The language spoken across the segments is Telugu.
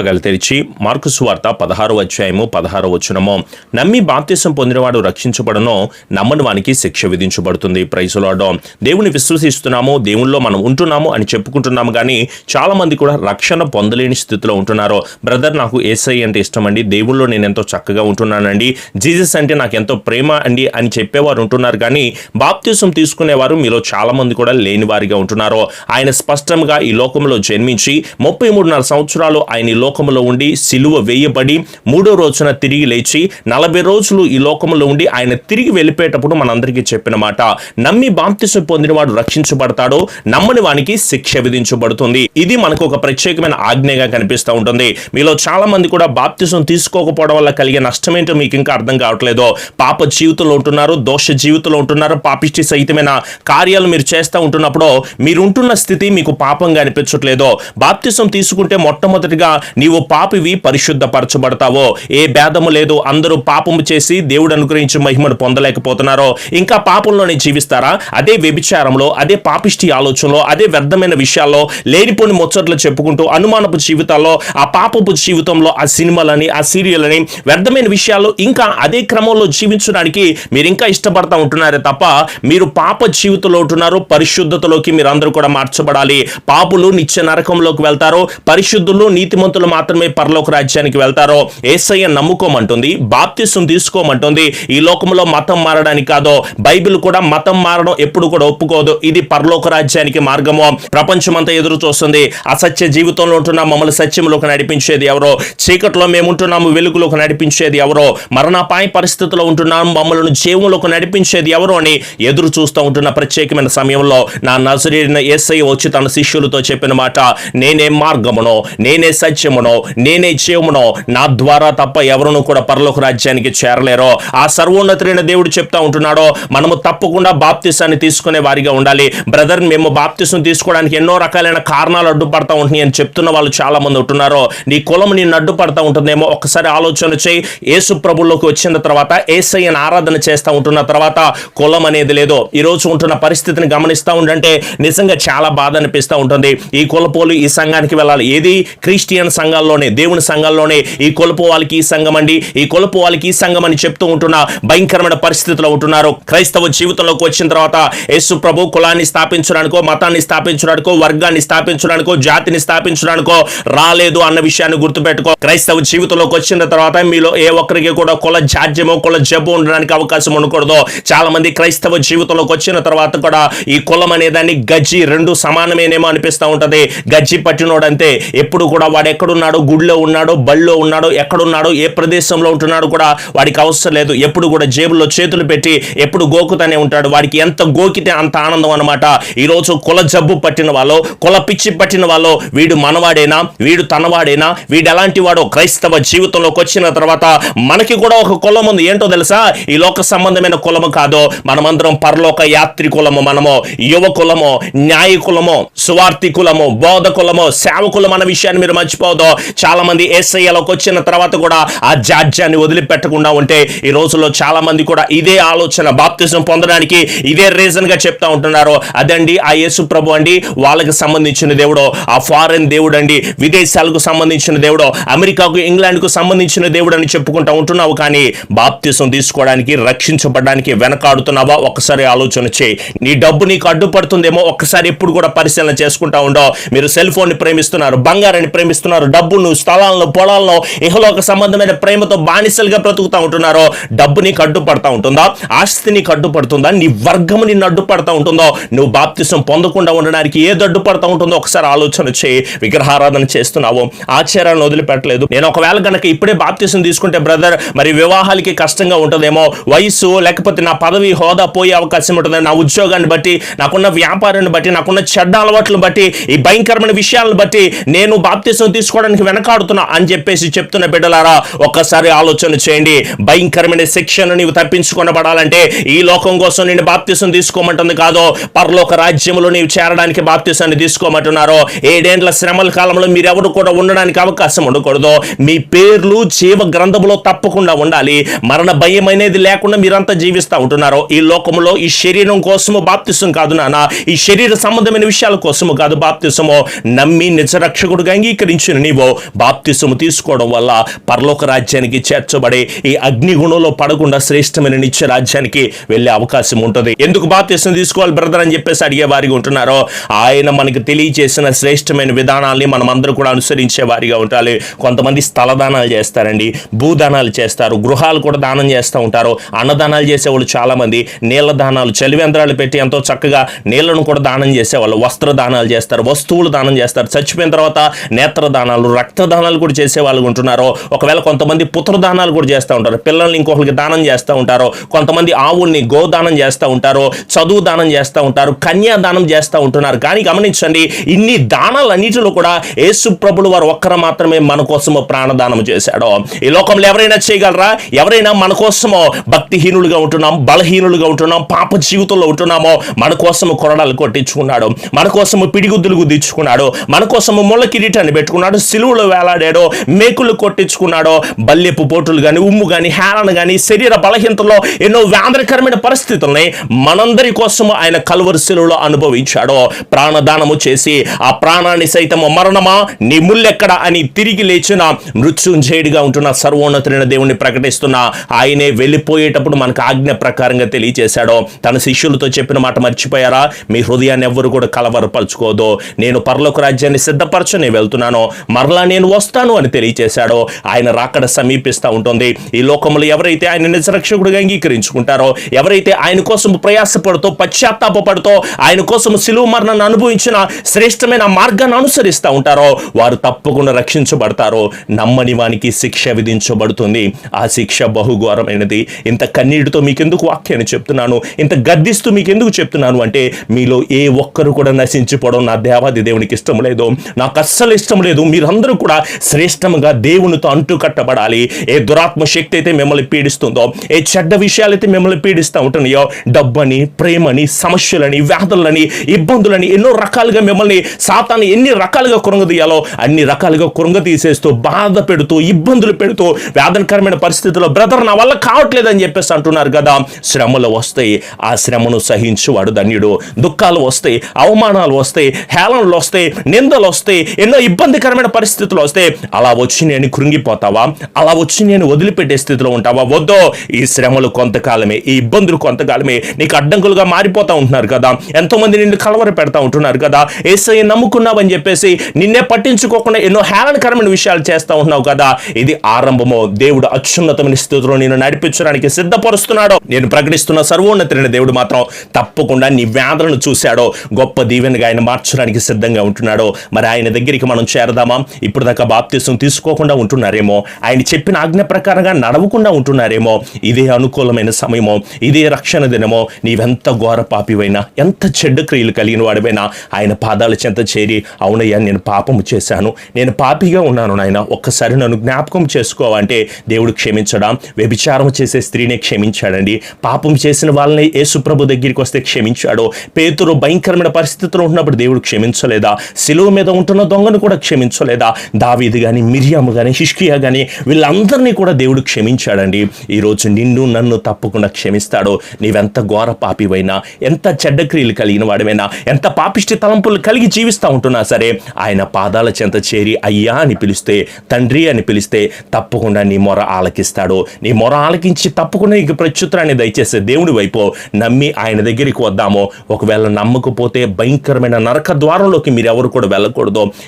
భాగాలు తెరిచి మార్కు సువార్త 16వ అధ్యాయము 16వ వచనము, నమ్మి బాప్తిసం పొందినవాడు రక్షించబడను, నమ్మని వానికి శిక్ష విధించబడుతుంది. Praise Lord. దేవుని విశ్వసిస్తున్నాము, దేవుల్లో మనం ఉంటున్నాము అని చెప్పుకుంటున్నాము, కానీ చాలా మంది కూడా రక్షణ పొందలేని స్థితిలో ఉంటున్నారు. బ్రదర్, నాకు యేసయ్య అంటే ఇష్టం అండి, దేవుల్లో నేను ఎంతో చక్కగా ఉంటున్నానండి, జీసస్ అంటే నాకు ఎంతో ప్రేమ అండి అని చెప్పేవారు ఉంటున్నారు, కానీ బాప్తిసం తీసుకునేవారు మీలో చాలా మంది కూడా లేని వారిగా ఉంటున్నారు. ఆయన స్పష్టంగా ఈ లోకంలో జన్మించి 33.5 సంవత్సరాలు ఆయన ఈ లోకంలో ఉండి సిలువ వేయబడి 3వ రోజున తిరిగి లేచి 40 రోజులు ఈ లోకంలో ఉండి ఆయన తిరిగి వెళ్ళిపోయేటప్పుడు మనందరికీ చెప్పిన మాట, నమ్మి బాప్తిసం పొందినవాడు రక్షించబడతాడు, నమ్మని వానికి శిక్ష విధించబడుతుంది. ఇది మనకు ఒక ప్రత్యేకమైన ఆజ్ఞగా కనిపిస్తూ ఉంటుంది. మీలో చాలా మంది కూడా బాప్తిసం తీసుకోకపోవడం వల్ల కలిగే నష్టం ఏంటో మీకు ఇంకా అర్థం కావట్లేదు. పాప జీవితంలో ఉంటున్నారు, దోష జీవితంలో ఉంటున్నారు, పాపిష్టి సహితమైన కార్యాలు మీరు చేస్తూ ఉంటున్నప్పుడు మీరుంటున్న స్థితి మీకు పాపంగా అనిపించట్లేదు. బాప్తిసం తీసుకుంటే మొట్టమొదటిగా నీవు పాపివి పరిశుద్ధపరచబడతావో, ఏ భేదము లేదు, అందరూ పాపము చేసి దేవుడు అనుగ్రహించి మహిమను పొందలేకపోతున్నారో ఇంకా పాపంలోనే జీవిస్తారా? అదే వ్యభిచారంలో, అదే పాపిష్టి ఆలోచనలో, అదే వ్యర్థమైన విషయాల్లో లేనిపోని ముచ్చట్లు చెప్పుకుంటూ అనుమానపు జీవితాల్లో, ఆ పాపపు జీవితంలో, ఆ సినిమాలని, ఆ సీరియల్ అని, వ్యర్థమైన విషయాల్లో ఇంకా అదే క్రమంలో జీవించడానికి మీరు ఇంకా ఇష్టపడతా ఉంటున్నారే తప్ప మీరు పాప జీవితంలో ఉంటున్నారు. పరిశుద్ధతలోకి మీరు అందరూ కూడా మార్చబడాలి. పాపులు నిత్య నరకంలోకి వెళ్తారు, పరిశుద్ధులు నీతిమంతులు మాత్రమే పరలోక రాజ్యానికి వెళ్తారో. యేసయ్య నమ్ముకోమంటుంది, బాప్తిసం తీసుకోమంటుంది. ఈ లోకంలో మతం మారడానికి కాదో, బైబిల్ కూడా మతం మారడం ఎప్పుడు కూడా ఒప్పుకోదు. ఇది పరలోక రాజ్యానికి మార్గము. ప్రపంచమంతా ఎదురు చూస్తుంది. అసత్య జీవితంలో ఉంటున్న మమ్మల్ని సత్యంలోకి నడిపించేది ఎవరో, చీకట్లో మేము ఉంటున్నాము వెలుగులోకి నడిపించేది ఎవరో, మరణాపాయ పరిస్థితిలో ఉంటున్నాము మమ్మల్ని జీవంలోకి నడిపించేది ఎవరో అని ఎదురు చూస్తూ ఉంటున్న ప్రత్యేకమైన సమయంలో నా నజరేయుడైన యేసయ్య వచ్చి తన శిష్యులతో చెప్పిన మాట, నేనే మార్గమునో, నేనే సత్యమునో, నేనే జీవమునో, నా ద్వారా తప్ప ఎవరును కూడా పరలోక రాజ్యానికి చేరలేరో. ఆ సర్వోన్నతుడైన దేవుడు చెప్తా ఉంటున్నాడో, మనము తప్పకుండా బాప్తిసాన్ని తీసుకునే వారిగా ఉండాలి. బ్రదర్, మేము బాప్తిసం తీసుకోవడానికి ఎన్నో రకాలైన కారణాలు అడ్డుపడతా ఉంటున్నాయి అని చెప్తున్న వాళ్ళు చాలా మంది ఉంటున్నారు. నీ కులం నిన్ను అడ్డుపడతా ఉంటుందేమో. ఒక్కసారి ఆలోచన చేయి. యేసు ప్రభువులోకి వచ్చిన తర్వాత, యేసయ్యను ఆరాధన చేస్తూ ఉంటున్న తర్వాత కులం అనేది లేదు. ఈ రోజు ఉంటున్న పరిస్థితిని గమనిస్తూ ఉండంటే నిజంగా చాలా బాధ అనిపిస్తూ ఉంటుంది. ఈ కులపోలు ఈ సంఘానికి వెళ్ళాలి. ఏది? క్రిస్టియన్ సంఘాల్లోనే, దేవుని సంఘాల్లోనే ఈ కులపు వాళ్ళకి ఈ సంఘం అండి, ఈ కులపు వాళ్ళకి ఈ సంఘం అని చెప్తూ ఉంటున్న భయంకరమైన పరిస్థితిలో ఉంటున్నారు. క్రైస్తవ జీవితంలోకి వచ్చిన తర్వాత యేసు ప్రభు కులాన్ని స్థాపించడానికో, మతాన్ని స్థాపించడానికో, వర్గాన్ని స్థాపించడానికో, జాతిని స్థాపించడానికో రాలేదు అన్న విషయాన్ని గుర్తుపెట్టుకో. క్రైస్తవ జీవితంలోకి వచ్చిన తర్వాత మీలో ఏ ఒక్కరికి కూడా కుల జాడ్యమో, కుల జబ్బు ఉండడానికి అవకాశం ఉండకూడదు. చాలా మంది క్రైస్తవ జీవితంలోకి వచ్చిన తర్వాత కూడా ఈ కులం అనేదాన్ని గజ్జి రెండు సమానమేనేమో అనిపిస్తూ ఉంటది. గజ్జి పట్టినోడంతే. ఎప్పుడు కూడా వాడు ఎక్కడున్నాడో, గుడిలో ఉన్నాడో, బళ్ళో ఉన్నాడో, ఎక్కడున్నాడో, ఏ ప్రదేశంలో ఉంటున్నాడో కూడా వాడికి అవసరం లేదు. ఎప్పుడు కూడా జేబుల్లో చేతులు పెట్టి ఎప్పుడు గోకుతానే ఉంటాడు. వాడికి ఎంత గోకితే అంత ఆనందం అనమాట. ఈరోజు కుల జబ్బు పట్టిన వాళ్ళు, కుల పిచ్చి పట్టిన వాళ్ళు, వీడు మనవాడేనా, వీడు తనవాడేనా, వీడు ఎలాంటి వాడో క్రైస్తవ జీవితంలోకి వచ్చిన తర్వాత మనకి కూడా ఒక కులం ఉంది. ఏంటో తెలుసా? ఈ లోక సంబంధమైన కులము కాదు. మనమందరం పరలోక యాత్రి కులము. మనము యువ కులము, న్యాయ కులము, సువార్థి కులము, బోధ కులము, సేవకులం అన్న విషయాన్ని మీరు మర్చిపోదు. చాలా మంది యేసయ్యలోకి వచ్చిన తర్వాత కూడా ఆ జాడ్యాన్ని వదిలిపెట్టకుండా ఉంటే ఈ రోజుల్లో చాలా మంది కూడా ఇదే ఆలోచన, బాప్తిజం పొందడానికి ఇదే రీజన్ గా చెప్తా ఉంటున్నారు. అదండి ఆ యేసు ప్రభు అండి, వాళ్ళకి సంబంధించిన దేవుడు, ఆ ఫారెన్ దేవుడు అండి, విదేశాలకు సంబంధించిన దేవుడు, అమెరికాకు, ఇంగ్లాండ్కు సంబంధించిన దేవుడు అని చెప్పుకుంటా ఉంటున్నావు. కానీ బాప్తిజం తీసుకోవడానికి, రక్షించబడడానికి వెనకాడుతున్నావా? ఒక్కసారి ఆలోచన చేయి. నీ డబ్బు నీకు అడ్డుపడుతుందేమో. ఒక్కసారి ఎప్పుడు కూడా పరిశీలన చేసుకుంటా ఉండవు. మీరు సెల్ ఫోన్ ని ప్రేమిస్తున్నారు, బంగారాన్ని ప్రేమిస్తున్నారు, డబ్బును, స్థలాలను, పొలాలను, ఇహలోక సంబంధమైన ప్రేమతో బానిసలుగా బ్రతుకుతా ఉంటున్నారు. డబ్బు నీకు అడ్డుపడతా ఉంటుందా? ఆస్తి నీకు అడ్డుపడుతుందా? నీ వర్గము నిన్ను అడ్డుపడతా ఉంటుందో? నువ్వు బాప్తిసం పొందకుండా ఉండడానికి ఏది అడ్డుపడతా ఉంటుందో ఒకసారి ఆలోచన చేయి. విగ్రహారాధన చేస్తున్నావు, ఆచారాలను వదిలిపెట్టలేదు. నేను ఒకవేళ గనక ఇప్పుడే బాప్తిసం తీసుకుంటే బ్రదర్, మరి వివాహాలకి కష్టంగా ఉంటుందేమో, వయసు లేకపోతే నా పదవి హోదా పోయే అవకాశం ఉంటుంది, నా ఉద్యోగాన్ని బట్టి, నాకున్న వ్యాపారాన్ని బట్టి, నాకున్న చెడ్డ అలవాట్లను బట్టి, ఈ భయంకరమైన విషయాలను బట్టి నేను బాప్తిసం తీసుకోవడానికి వెనకాడుతున్నా అని చెప్పేసి చెప్తున్న బిడ్డలారా, ఒక్కసారి ఆలోచన చేయండి. భయంకరమైన శిక్షను నీవు తప్పించుకొనబడాలంటే ఈ లోకం కోసం నేను బాప్తిసం తీసుకోమంటుంది కాదు, పరలోక రాజ్యంలో నీవు చేరడానికి బాప్తిసాన్ని తీసుకోమంటున్నారు. 7 ఏండ్ల శ్రమల కాలంలో మీరెవరు కూడా ఉండడానికి అవకాశం ఉండకూడదు. మీ పేర్లు జీవ గ్రంథములో తప్పకుండా ఉండాలి. మరణ భయం అనేది లేకుండా మీరంతా జీవిస్తూ ఉంటున్నారు. ఈ లోకంలో ఈ శరీరం కోసము బాప్తిసం కాదు నాన్న, ఈ శరీర సంబంధమైన విషయాల కోసము కాదు బాప్తిసము. నమ్మి నిజ రక్షకుడుగా అంగీకరించిన నీ నీవో బాప్తిసము తీసుకోవడం వల్ల పరలోక రాజ్యానికి చేర్చబడే ఈ అగ్నిగుణంలో పడకుండా శ్రేష్టమైన నిత్య రాజ్యానికి వెళ్ళే అవకాశం ఉంటుంది. ఎందుకు బాప్తిసం తీసుకోవాలి బ్రదర్ అని చెప్పేసి అడిగే వారిగా ఉంటున్నారో, ఆయన మనకి తెలియజేసిన శ్రేష్టమైన విధానాల్ని మనం అందరూ కూడా అనుసరించే వారిగా ఉండాలి. కొంతమంది స్థల దానాలు చేస్తారండి, భూదానాలు చేస్తారు, గృహాలు కూడా దానం చేస్తూ ఉంటారు. అన్నదానాలు చేసేవాళ్ళు చాలా మంది, నీళ్ల దానాలు, చలివేంద్రాలు పెట్టి ఎంతో చక్కగా నీళ్లను కూడా దానం చేసేవాళ్ళు, వస్త్ర దానాలు చేస్తారు, వస్తువులు దానం చేస్తారు, చచ్చిపోయిన తర్వాత నేత్ర దానాలు, రక్త దానాలు కూడా చేసే వాళ్ళు ఉంటున్నారు. ఒకవేళ కొంతమంది పుత్ర దానాలు కూడా చేస్తూ ఉంటారు, పిల్లల్ని ఇంకొకరికి దానం చేస్తూ ఉంటారు. కొంతమంది ఆవుల్ని గోదానం చేస్తూ ఉంటారు, చదువు దానం చేస్తూ ఉంటారు, కన్యా దానం చేస్తూ ఉంటున్నారు. కానీ గమనించండి, ఇన్ని దానాలన్నిటిలో కూడా యేసు ప్రభులు వారు ఒక్కరు మాత్రమే మన కోసము ప్రాణదానం చేశాడు. ఈ లోకంలో ఎవరైనా చేయగలరా? ఎవరైనా మన కోసము భక్తిహీనులుగా ఉంటున్నాం, బలహీనులుగా ఉంటున్నాం, పాప జీవితంలో ఉంటున్నామో మన కోసము కొరడాలు కొట్టించుకున్నాడు, మన కోసము పిడిగుద్దులు గుద్దించుకున్నాడు, మన కోసము ముళ్ళ కిరీటాన్ని పెట్టుకున్నాడు, సిలువలో వేలాడాడో, మేకులు కొట్టించుకున్నాడో, బల్లెపు పోటులు కానీ, ఉమ్ము కానీ, హేళన కానీ, శరీర బలహీనతలో ఎన్నో వ్యాధకరమైన పరిస్థితుల్ని మనందరి కోసము ఆయన కల్వరి సిలువలో అనుభవించాడో, ప్రాణదానము చేసి ఆ ప్రాణాన్ని సైతము మరణమా నీ ముల్లెక్కడ అని తిరిగి లేచిన మృత్యుంజయుడిగా ఉంటున్న సర్వోన్నతుడైన దేవుణ్ణి ప్రకటిస్తున్న ఆయనే వెళ్ళిపోయేటప్పుడు మనకు ఆజ్ఞ ప్రకారంగా తెలియజేశాడో. తన శిష్యులతో చెప్పిన మాట మర్చిపోయారా? మీ హృదయాన్ని ఎవ్వరు కూడా కలవరపరచుకోదు, నేను పరలోక రాజ్యాన్ని సిద్ధపరచని వెళ్తున్నాను, మరలా నేను వస్తాను అని తెలియజేశాడో. ఆయన రాకడ సమీపిస్తూ ఉంటుంది. ఈ లోకంలో ఎవరైతే ఆయన నిజరక్షకుడిగా అంగీకరించుకుంటారో, ఎవరైతే ఆయన కోసం ప్రయాసపడుతూ పశ్చాత్తాపడుతూ ఆయన కోసం శిలువ మరణాన్ని అనుభవించిన శ్రేష్టమైన మార్గాన్ని అనుసరిస్తూ ఉంటారో వారు తప్పకుండా రక్షించబడతారో. నమ్మని వానికి శిక్ష విధించబడుతుంది. ఆ శిక్ష బహుఘోరమైనది. ఇంత కన్నీటితో మీకెందుకు వాక్యాన్ని చెప్తున్నాను, ఇంత గద్దిస్తూ మీకెందుకు చెప్తున్నాను అంటే, మీలో ఏ ఒక్కరు కూడా నశించిపోవడం నా దేవాది దేవునికి ఇష్టం లేదు, నాకు అస్సలు ఇష్టం లేదు. మీరందరూ కూడా శ్రేష్టంగా దేవునితో అంటు కట్టబడాలి. ఏ దురాత్మ శక్తి అయితే మిమ్మల్ని పీడిస్తుందో, ఏ చెడ్డ విషయాలైతే మిమ్మల్ని పీడిస్తూ ఉంటున్నాయో, డబ్బని, ప్రేమని, సమస్యలని, వ్యాధులని, ఇబ్బందులని, ఎన్నో రకాలుగా మిమ్మల్ని సాతాను ఎన్ని రకాలుగా కృంగదీయాలో అన్ని రకాలుగా కృంగతీసేస్తూ, బాధ పెడుతూ, ఇబ్బందులు పెడుతూ, వేదనకరమైన పరిస్థితుల్లో బ్రదర్ నా వల్ల కావట్లేదని చెప్పేసి అంటున్నారు కదా. శ్రమలు వస్తాయి, ఆ శ్రమను సహించువాడు ధన్యుడు. దుఃఖాలు వస్తాయి, అవమానాలు వస్తాయి, హేళనలు వస్తాయి, నిందలు వస్తాయి, ఎన్నో ఇబ్బందికరమైన పరిస్థితులు వస్తాయి. అలా వచ్చి నేను కృంగిపోతావా? అలా వచ్చి నేను వదిలిపెట్టే స్థితిలో ఉంటావా? వద్దో. ఈ శ్రమలు కొంతకాలమే, ఈ ఇబ్బందులు కొంతకాలమే. నీకు అడ్డంకులుగా మారిపోతా ఉంటున్నారు కదా. ఎంతో మంది నిన్ను కలవర పెడతా ఉంటున్నారు కదా. యేసయ్య నమ్ముకున్నావని చెప్పేసి నిన్నే పట్టించుకోకుండా ఎన్నో హేళనకరమైన విషయాలు చేస్తూ ఉంటున్నావు కదా. ఇది ఆరంభమో. దేవుడు అత్యున్నతమైన స్థితిలో నేను నడిపించడానికి సిద్ధపరుస్తున్నాడో. నేను ప్రకటిస్తున్న సర్వోన్నతుడైన దేవుడు మాత్రం తప్పకుండా నీ వ్యాధులను చూశాడో, గొప్ప దీవెనగా ఆయన మార్చడానికి సిద్ధంగా ఉంటున్నాడో. మరి ఆయన దగ్గరికి మనం చేరదామా? ఇప్పుడు దాకా బాప్తిసం తీసుకోకుండా ఉంటున్నారేమో, ఆయన చెప్పిన ఆజ్ఞ ప్రకారంగా నడవకుండా ఉంటున్నారేమో. ఇదే అనుకూలమైన సమయమో, ఇదే రక్షణ దినమో. నీవెంత ఘోర పాపివైనా, ఎంత చెడ్డ క్రియలు కలిగిన వాడివైనా ఆయన పాదాల చెంత చేరి, అవునయ్యా నేను పాపము చేశాను, నేను పాపిగా ఉన్నాను నాయన, ఒక్కసారి నన్ను జ్ఞాపకం చేసుకోవంటే దేవుడు క్షమించడా? వ్యభిచారం చేసే స్త్రీనే క్షమించాడండి. పాపం చేసిన వాళ్ళని యేసు ప్రభు దగ్గరికి వస్తే క్షమించాడు. పేతురు భయంకరమైన పరిస్థితిలో ఉన్నప్పుడు దేవుడు క్షమించలేదా? శిలువ మీద ఉంటున్న దొంగను కూడా క్షమించలేదా? దావీదు కానీ, మిర్యాము కానీ, హిష్కియా కానీ వీళ్ళందరినీ కూడా దేవుడు క్షమించాడండి. ఈరోజు నిన్ను నన్ను తప్పకుండా క్షమిస్తాడు. నీవెంత ఘోర పాపివైనా, ఎంత చెడ్డ క్రియలు కలిగిన వాడివైనా, ఎంత పాపిష్టి తలంపులు కలిగి జీవిస్తూ ఉంటున్నా సరే, ఆయన పాదాల చెంత చేరి అయ్యా అని పిలిస్తే, తండ్రి అని పిలిస్తే తప్పకుండా నీ మొర ఆలకిస్తాడు. నీ మొర ఆలకించి తప్పకుండా నీకు ప్రత్యుత్తరాన్ని దయచేసే దేవుడి వైపు నమ్మి ఆయన దగ్గరికి వద్దాము. ఒకవేళ నమ్మకపోతే భయంకరమైన నరక ద్వారంలోకి మీరు ఎవరు కూడా వెళ్ళకూడదు.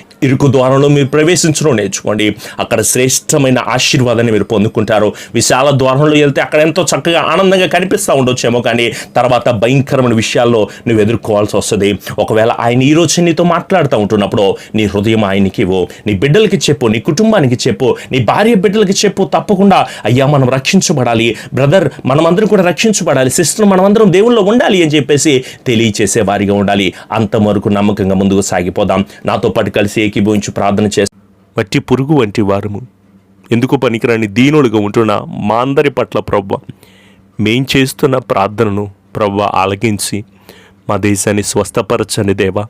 ఇరుకు ద్వారంలో మీరు ప్రవేశించడం నేర్చుకోండి. అక్కడ శ్రేష్టమైన ఆశీర్వాదాన్ని మీరు పొందుకుంటారు. విశాల ద్వారంలో వెళ్తే అక్కడ ఎంతో చక్కగా ఆనందంగా కనిపిస్తూ ఉండొచ్చేమో, కానీ తర్వాత భయంకరమైన విషయాల్లో నువ్వు ఎదుర్కోవాల్సి వస్తుంది. ఒకవేళ ఆయన ఈ రోజు నీతో మాట్లాడుతూ ఉంటున్నప్పుడు నీ హృదయం ఆయనకి ఇవ్వు, నీ బిడ్డలకి చెప్పు, నీ కుటుంబానికి చెప్పు, నీ భార్య బిడ్డలకి చెప్పు. తప్పకుండా అయ్యా మనం రక్షించబడాలి బ్రదర్, మనమందరం కూడా రక్షించబడాలి, సిస్టర్ మనమందరం దేవుల్లో ఉండాలి అని చెప్పేసి తెలియచేసే వారిగా ఉండాలి. అంతవరకు నమ్మకంగా ముందుకు సాగిపోదాం. నాతో పాటు కలిసి ఏకీభవించి ప్రార్థన చేస్తాం. మట్టి పురుగు వంటి వారము, ఎందుకు పనికిరాని దీనులుగా ఉంటున్న మా అందరి పట్ల ప్రభువా, మేం చేస్తున్న ప్రార్థనను ప్రభువా ఆలకించి మా దేశాన్ని స్వస్థపరచని దేవా,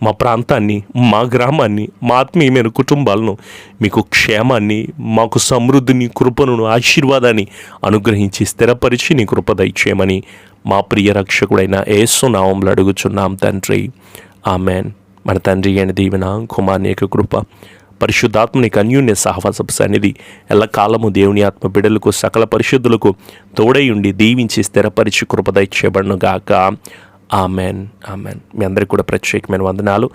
మా ప్రాంతాన్ని, మా గ్రామాన్ని, మా ఆత్మీయమైన కుటుంబాలను మీకు క్షేమాన్ని, మాకు సమృద్ధిని, కృపను, ఆశీర్వాదాన్ని అనుగ్రహించి స్థిరపరిచి నీ కృప దయచేయమని మా ప్రియ రక్షకుడైన యేసు నామములో అడుగుచున్నాం తండ్రి. ఆమెన్. మన తండ్రి అయిన దీవెన, కుమారుని యొక్క కృప, పరిశుద్ధాత్మనికి అన్యోన్య సహవాసపు సన్నిధి ఎల్లకాలము దేవుని ఆత్మ బిడ్డలకు సకల పరిశుద్ధులకు తోడై ఉండి దీవించి స్థిరపరిచి కృప దయచేయబడును గాక. ఆమెన్. ఆమెన్. మీ అందరికీ కూడా ప్రత్యేకమైన వందనాలు.